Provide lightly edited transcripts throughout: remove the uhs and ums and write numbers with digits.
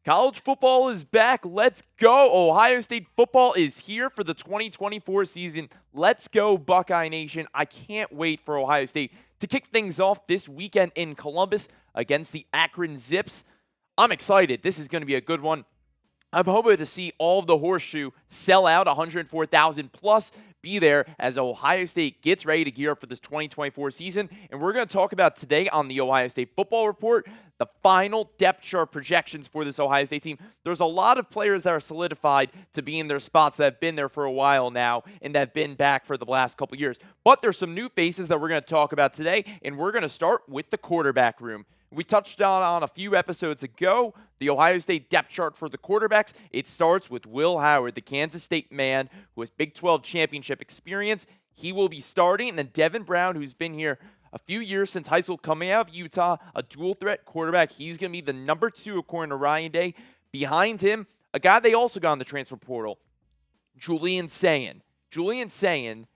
College football is back. Let's go. Ohio State football is here for the 2024 season. Let's go, Buckeye Nation. I can't wait for Ohio State to kick things off this weekend in Columbus against the Akron Zips. I'm excited. This is going to be a good one. I'm hoping to see all of the horseshoe sell out, 104,000 plus, be there as Ohio State gets ready to gear up for this 2024 season. And we're going to talk about today on the Ohio State Football Report the final depth chart projections for this Ohio State team. There's a lot of players that are solidified to be in their spots that have been there for a while now and that have been back for the last couple years. But there's some new faces that we're going to talk about today, and we're going to start with the quarterback room. We touched on a few episodes ago, the Ohio State depth chart for the quarterbacks. It starts with Will Howard, the Kansas State man who has Big 12 championship experience. He will be starting. And then Devin Brown, who's been here a few years since high school, coming out of Utah, a dual threat quarterback. He's going to be the number 2 according to Ryan Day. Behind him, a guy they also got in the transfer portal, Julian Sayin. Julian Sayin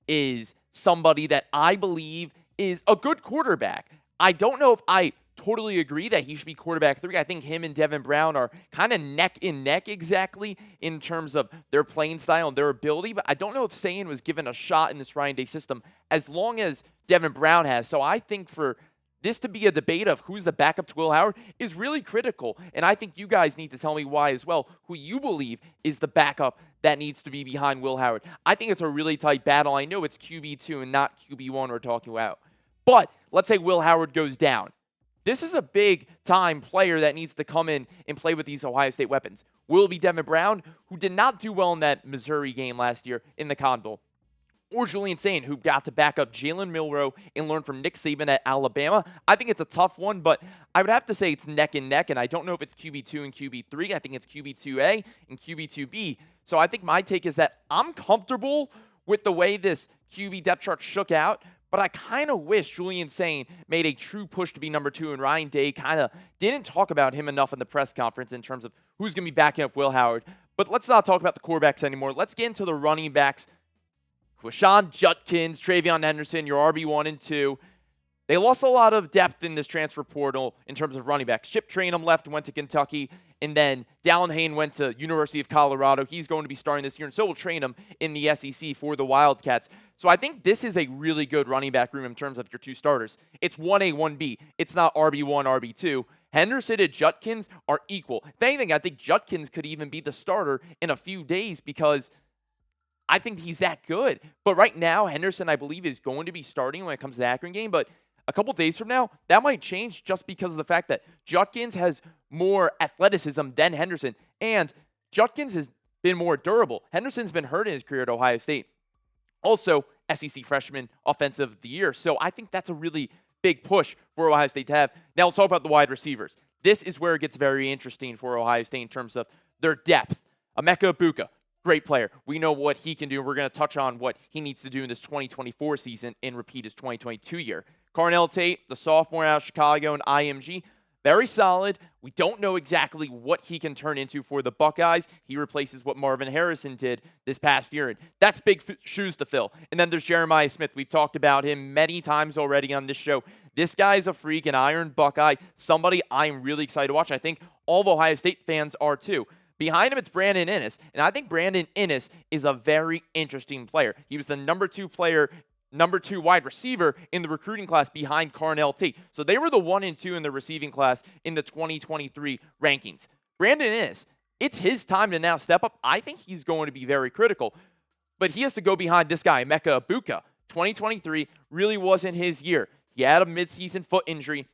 is somebody that I believe is a good quarterback. I don't know if I totally agree that he should be quarterback 3. I think him and Devin Brown are kind of neck and neck exactly in terms of their playing style and their ability, but I don't know if Sayin was given a shot in this Ryan Day system as long as Devin Brown has. So I think for this to be a debate of who's the backup to Will Howard is really critical, and I think you guys need to tell me why as well, who you believe is the backup that needs to be behind Will Howard. I think it's a really tight battle. I know it's QB2 and not QB1 we're talking about, but let's say Will Howard goes down. This is a big-time player that needs to come in and play with these Ohio State weapons. Will it be Devin Brown, who did not do well in that Missouri game last year in the Cotton Bowl? Or Julian Sayin, who got to back up Jalen Milroe and learn from Nick Saban at Alabama? I think it's a tough one, but I would have to say it's neck and neck, and I don't know if it's QB2 and QB3. I think it's QB2A and QB2B. So I think my take is that I'm comfortable with the way this QB depth chart shook out, but I kind of wish Julian Sayin made a true push to be number 2, and Ryan Day kind of didn't talk about him enough in the press conference in terms of who's going to be backing up Will Howard. But let's not talk about the quarterbacks anymore. Let's get into the running backs. Quinshon, Judkins, TreVeyon, Henderson, your RB1 and 2. They lost a lot of depth in this transfer portal in terms of running backs. Chip Trayanum left and went to Kentucky, and then Dallin Hayne went to University of Colorado. He's going to be starting this year, and so will Trayanum in the SEC for the Wildcats. So I think this is a really good running back room in terms of your 2 starters. It's 1A, 1B. It's not RB1, RB2. Henderson and Judkins are equal. If anything, I think Judkins could even be the starter in a few days because I think he's that good. But right now, Henderson, I believe, is going to be starting when it comes to the Akron game. But a couple days from now, that might change just because of the fact that Judkins has more athleticism than Henderson. And Judkins has been more durable. Henderson's been hurt in his career at Ohio State. Also, SEC freshman offensive of the year. So I think that's a really big push for Ohio State to have. Now let's talk about the wide receivers. This is where it gets very interesting for Ohio State in terms of their depth. Emeka Egbuka, great player. We know what he can do. We're going to touch on what he needs to do in this 2024 season and repeat his 2022 year. Carnell Tate, the sophomore out of Chicago and IMG, very solid. We don't know exactly what he can turn into for the Buckeyes. He replaces what Marvin Harrison did this past year, and that's big shoes to fill. And then there's Jeremiah Smith. We've talked about him many times already on this show. This guy's a freak, an iron Buckeye, somebody I'm really excited to watch. I think all the Ohio State fans are too. Behind him, it's Brandon Inniss, and I think Brandon Inniss is a very interesting player. He was the number 2 wide receiver in the recruiting class behind Carnell Tate. So they were the 1 and 2 in the receiving class in the 2023 rankings. Brandon Inniss, it's his time to now step up. I think he's going to be very critical, but he has to go behind this guy, Emeka Egbuka. 2023 really wasn't his year. He had a midseason foot injury.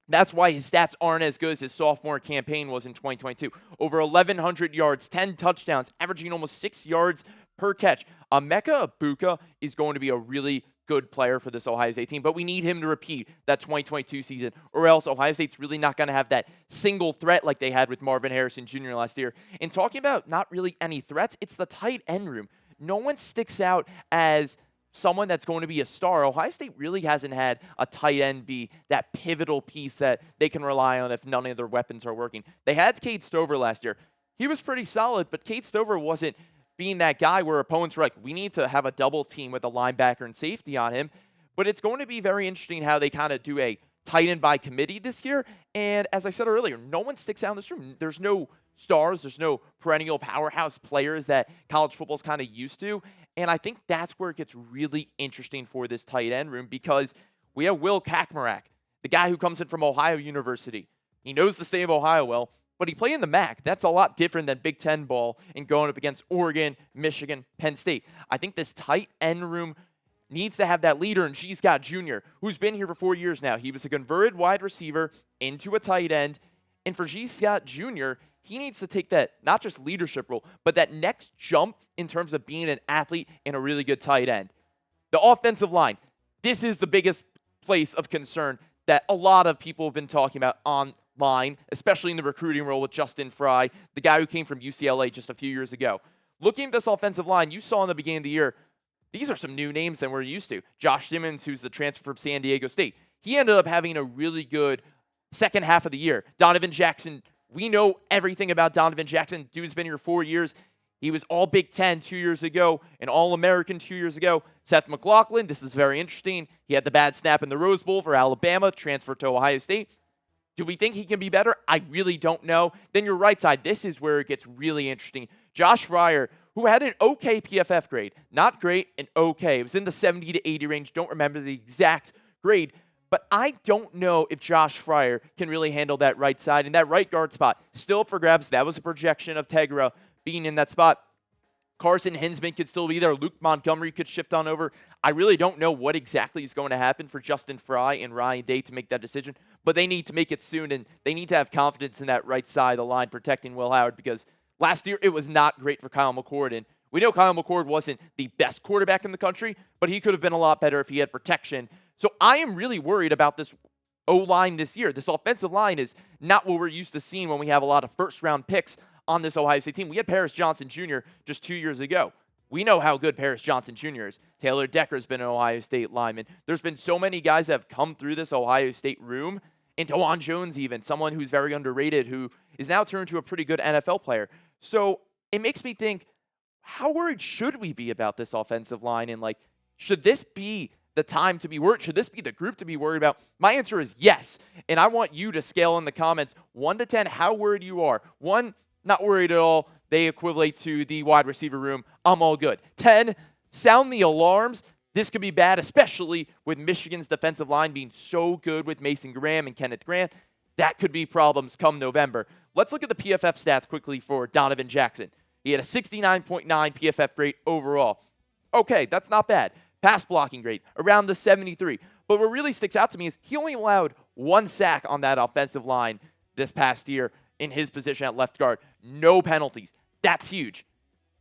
That's why his stats aren't as good as his sophomore campaign was in 2022. Over 1,100 yards, 10 touchdowns, averaging almost 6 yards per catch. Emeka Egbuka is going to be a really good player for this Ohio State team, but we need him to repeat that 2022 season, or else Ohio State's really not going to have that single threat like they had with Marvin Harrison Jr. last year. And talking about not really any threats, it's the tight end room. No one sticks out as someone that's going to be a star. Ohio State really hasn't had a tight end be that pivotal piece that they can rely on if none of their weapons are working. They had Cade Stover last year. He was pretty solid, but Cade Stover wasn't being that guy where opponents were like, we need to have a double team with a linebacker and safety on him. But it's going to be very interesting how they kind of do a tight end by committee this year. And as I said earlier, no one sticks out in this room. There's no stars. There's no perennial powerhouse players that college football is kind of used to. And I think that's where it gets really interesting for this tight end room, because we have Will Kakmarak, the guy who comes in from Ohio University. He knows the state of Ohio well, but he played in the MAC. That's a lot different than Big Ten ball and going up against Oregon, Michigan, Penn State. I think this tight end room needs to have that leader, and G. Scott Jr., who's been here for 4 years now. He was a converted wide receiver into a tight end. And for G. Scott Jr., he needs to take that, not just leadership role, but that next jump in terms of being an athlete and a really good tight end. The offensive line, this is the biggest place of concern that a lot of people have been talking about online, especially in the recruiting role with Justin Fry, the guy who came from UCLA just a few years ago. Looking at this offensive line, you saw in the beginning of the year, these are some new names than we're used to. Josh Simmons, who's the transfer from San Diego State, he ended up having a really good second half of the year. Donovan Jackson, we know everything about Donovan Jackson. Dude's been here 4 years. He was all Big Ten 2 years ago, an All-American 2 years ago. Seth McLaughlin, this is very interesting. He had the bad snap in the Rose Bowl for Alabama, transferred to Ohio State. Do we think he can be better? I really don't know. Then your right side, this is where it gets really interesting. Josh Fryer, who had an okay PFF grade. Not great, an okay. It was in the 70 to 80 range. Don't remember the exact grade. But I don't know if Josh Fryer can really handle that right side. And that right guard spot, still up for grabs. That was a projection of Tegra being in that spot. Carson Hinsman could still be there. Luke Montgomery could shift on over. I really don't know what exactly is going to happen for Justin Fry and Ryan Day to make that decision. But they need to make it soon, and they need to have confidence in that right side of the line protecting Will Howard, because last year it was not great for Kyle McCord. And we know Kyle McCord wasn't the best quarterback in the country, but he could have been a lot better if he had protection. So I am really worried about this O-line this year. This offensive line is not what we're used to seeing when we have a lot of first-round picks on this Ohio State team. We had Paris Johnson Jr. just 2 years ago. We know how good Paris Johnson Jr. is. Taylor Decker's been an Ohio State lineman. There's been so many guys that have come through this Ohio State room, and DeJuan Jones even, someone who's very underrated, who is now turned to a pretty good NFL player. So it makes me think, how worried should we be about this offensive line? And, should this be the time to be worried? Should this be the group to be worried about? My answer is yes. And I want you to scale in the comments 1 to 10 how worried you are. 1, not worried at all. They equivalent to the wide receiver room. I'm all good. 10, sound the alarms. This could be bad, especially with Michigan's defensive line being so good with Mason Graham and Kenneth Grant. That could be problems come November. Let's look at the PFF stats quickly for Donovan Jackson. He had a 69.9 PFF grade overall. Okay, that's not bad. Pass blocking grade, around the 73. But what really sticks out to me is he only allowed 1 sack on that offensive line this past year in his position at left guard. No penalties. That's huge.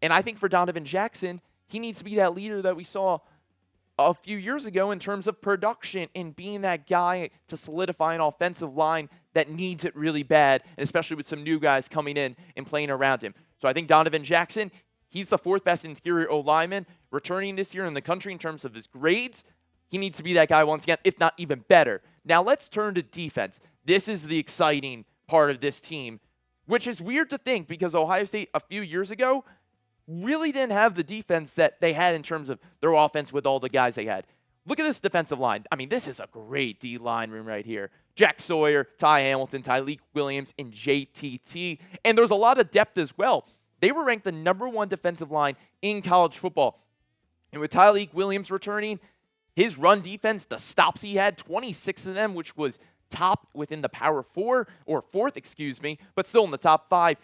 And I think for Donovan Jackson, he needs to be that leader that we saw a few years ago in terms of production and being that guy to solidify an offensive line that needs it really bad, and especially with some new guys coming in and playing around him. So I think Donovan Jackson, he's the 4th best interior O-lineman returning this year in the country in terms of his grades. He needs to be that guy once again, if not even better. Now let's turn to defense. This is the exciting part of this team, which is weird to think because Ohio State a few years ago really didn't have the defense that they had in terms of their offense with all the guys they had. Look at this defensive line. I mean, this is a great D-line room right here. Jack Sawyer, Ty Hamilton, Tyleik Williams, and JTT. And there's a lot of depth as well. They were ranked the #1 defensive line in college football. And with Tyleik Williams returning, his run defense, the stops he had, 26 of them, which was top within the Power 4, or 4th, but still in the top 5.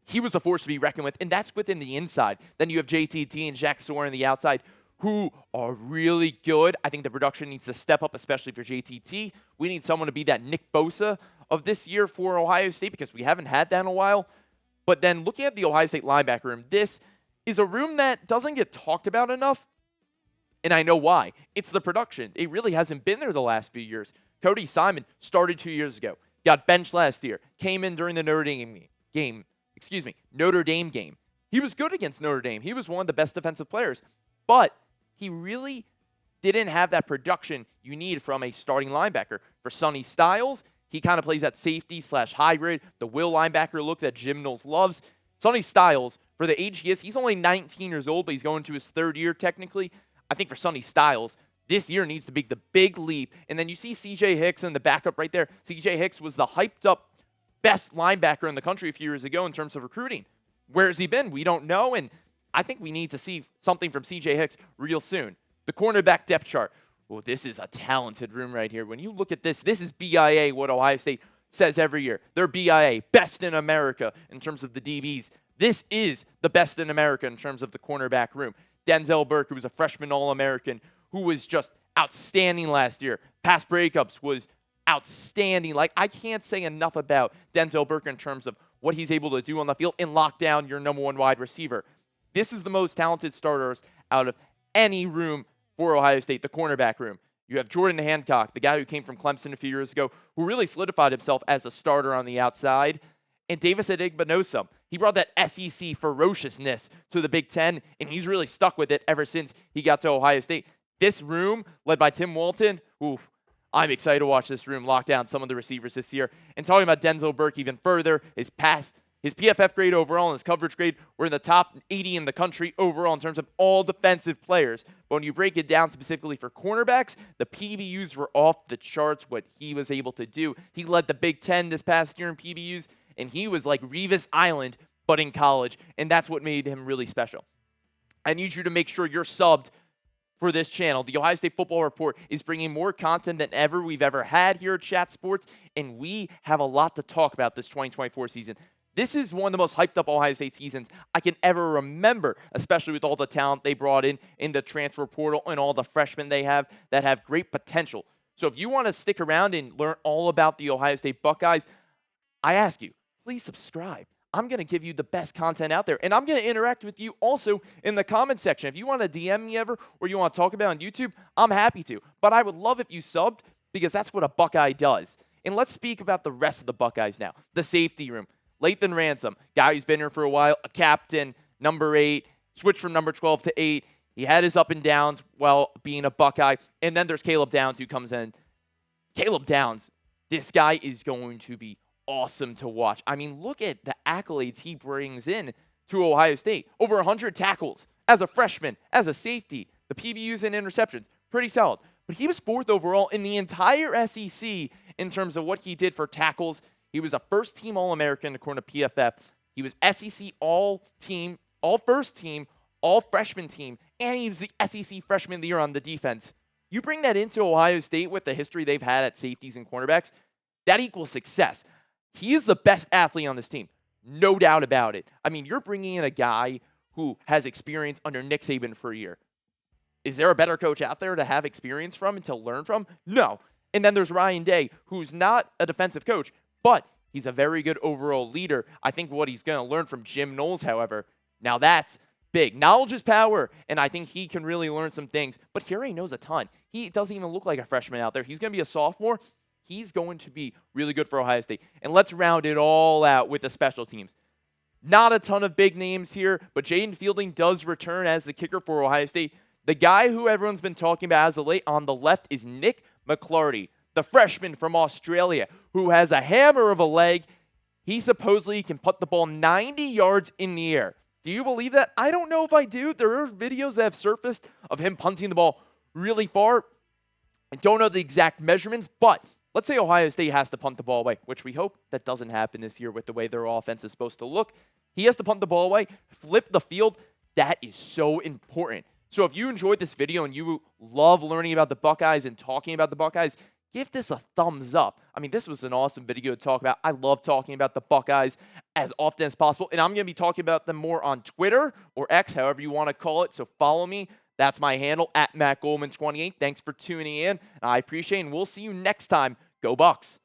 He was a force to be reckoned with, and that's within the inside. Then you have JTT and Jack Sawyer on the outside, who are really good. I think the production needs to step up, especially for JTT. We need someone to be that Nick Bosa of this year for Ohio State, because we haven't had that in a while. But then looking at the Ohio State linebacker room, this is a room that doesn't get talked about enough, and I know why. Notre production. It really hasn't been there the last few years. Cody Simon started 2 years ago, got benched last year, came in during the Notre Dame game. He was good against Notre Dame. He was one of the best defensive players, but he really didn't have that production you need from a starting linebacker. For Sonny Styles, he kind of plays that safety/hybrid, the will linebacker look that Jim Knowles loves. Sonny Styles, for the age he is, he's only 19 years old, but he's going to his 3rd year technically. I think for Sonny Styles, this year needs to make the big leap. And then you see C.J. Hicks in the backup right there. C.J. Hicks was the hyped up best linebacker in the country a few years ago in terms of recruiting. Where has he been? We don't know, and I think we need to see something from C.J. Hicks real soon. The cornerback depth chart. Well, this is a talented room right here. When you look at this is BIA, what Ohio State says every year. They're BIA, best in America in terms of the DBs. This is the best in America in terms of the cornerback room. Denzel Burke, who was a freshman All-American, who was just outstanding last year. Pass breakups was outstanding. Like, I can't say enough about Denzel Burke in terms of what he's able to do on the field and lock down your number one wide receiver. This is the most talented starters out of any room for Ohio State, the cornerback room. You have Jordan Hancock, the guy who came from Clemson a few years ago, who really solidified himself as a starter on the outside. And Davis Adegbonosom, he brought that SEC ferociousness to the Big Ten, and he's really stuck with it ever since he got to Ohio State. This room, led by Tim Walton, I'm excited to watch this room lock down some of the receivers this year. And talking about Denzel Burke even further, his PFF grade overall and his coverage grade were in the top 80 in the country overall in terms of all defensive players. But when you break it down specifically for cornerbacks, the PBUs were off the charts what he was able to do. He led the Big Ten this past year in PBUs, and he was like Revis Island, but in college, and that's what made him really special. I need you to make sure you're subbed for this channel. The Ohio State Football Report is bringing more content than ever we've ever had here at Chat Sports, and we have a lot to talk about this 2024 season. This is one of the most hyped up Ohio State seasons I can ever remember, especially with all the talent they brought in the transfer portal and all the freshmen they have that have great potential. So if you want to stick around and learn all about the Ohio State Buckeyes, I ask you, please subscribe. I'm going to give you the best content out there, and I'm going to interact with you also in the comment section. If you want to DM me ever or you want to talk about on YouTube, I'm happy to. But I would love if you subbed, because that's what a Buckeye does. And let's speak about the rest of the Buckeyes now. The safety room. Lathan Ransom, guy who's been here for a while, a captain, number 8, switched from number 12 to 8. He had his up and downs while being a Buckeye. And then there's Caleb Downs who comes in. Caleb Downs, this guy is going to be awesome to watch. I mean, look at the accolades he brings in to Ohio State. Over 100 tackles as a freshman, as a safety. The PBUs and interceptions, pretty solid. But he was 4th overall in the entire SEC in terms of what he did for tackles. He was a first-team All-American according to PFF. He was SEC All-Team, All-First Team, All-Freshman Team, and he was the SEC Freshman of the Year on the defense. You bring that into Ohio State with the history they've had at safeties and cornerbacks, that equals success. He is the best athlete on this team, no doubt about it. I mean, you're bringing in a guy who has experience under Nick Saban for a year. Is there a better coach out there to have experience from and to learn from? No. And then there's Ryan Day, who's not a defensive coach, but he's a very good overall leader. I think what he's going to learn from Jim Knowles, however, now that's big. Knowledge is power, and I think he can really learn some things. But Kerry knows a ton. He doesn't even look like a freshman out there. He's going to be a sophomore. He's going to be really good for Ohio State. And let's round it all out with the special teams. Not a ton of big names here, but Jaden Fielding does return as the kicker for Ohio State. The guy who everyone's been talking about as of late on the left is Nick McClarty, the freshman from Australia, who has a hammer of a leg. He supposedly can put the ball 90 yards in the air. Do you believe that? I don't know if I do. There are videos that have surfaced of him punting the ball really far. I don't know the exact measurements, but let's say Ohio State has to punt the ball away, which we hope that doesn't happen this year with the way their offense is supposed to look. He has to punt the ball away, flip the field. That is so important. So if you enjoyed this video and you love learning about the Buckeyes and talking about the Buckeyes, give this a thumbs up. I mean, this was an awesome video to talk about. I love talking about the Buckeyes as often as possible, and I'm going to be talking about them more on Twitter or X, however you want to call it. So follow me. That's my handle, at Matt Goldman 28. Thanks for tuning in. I appreciate it, and we'll see you next time. Go Bucks.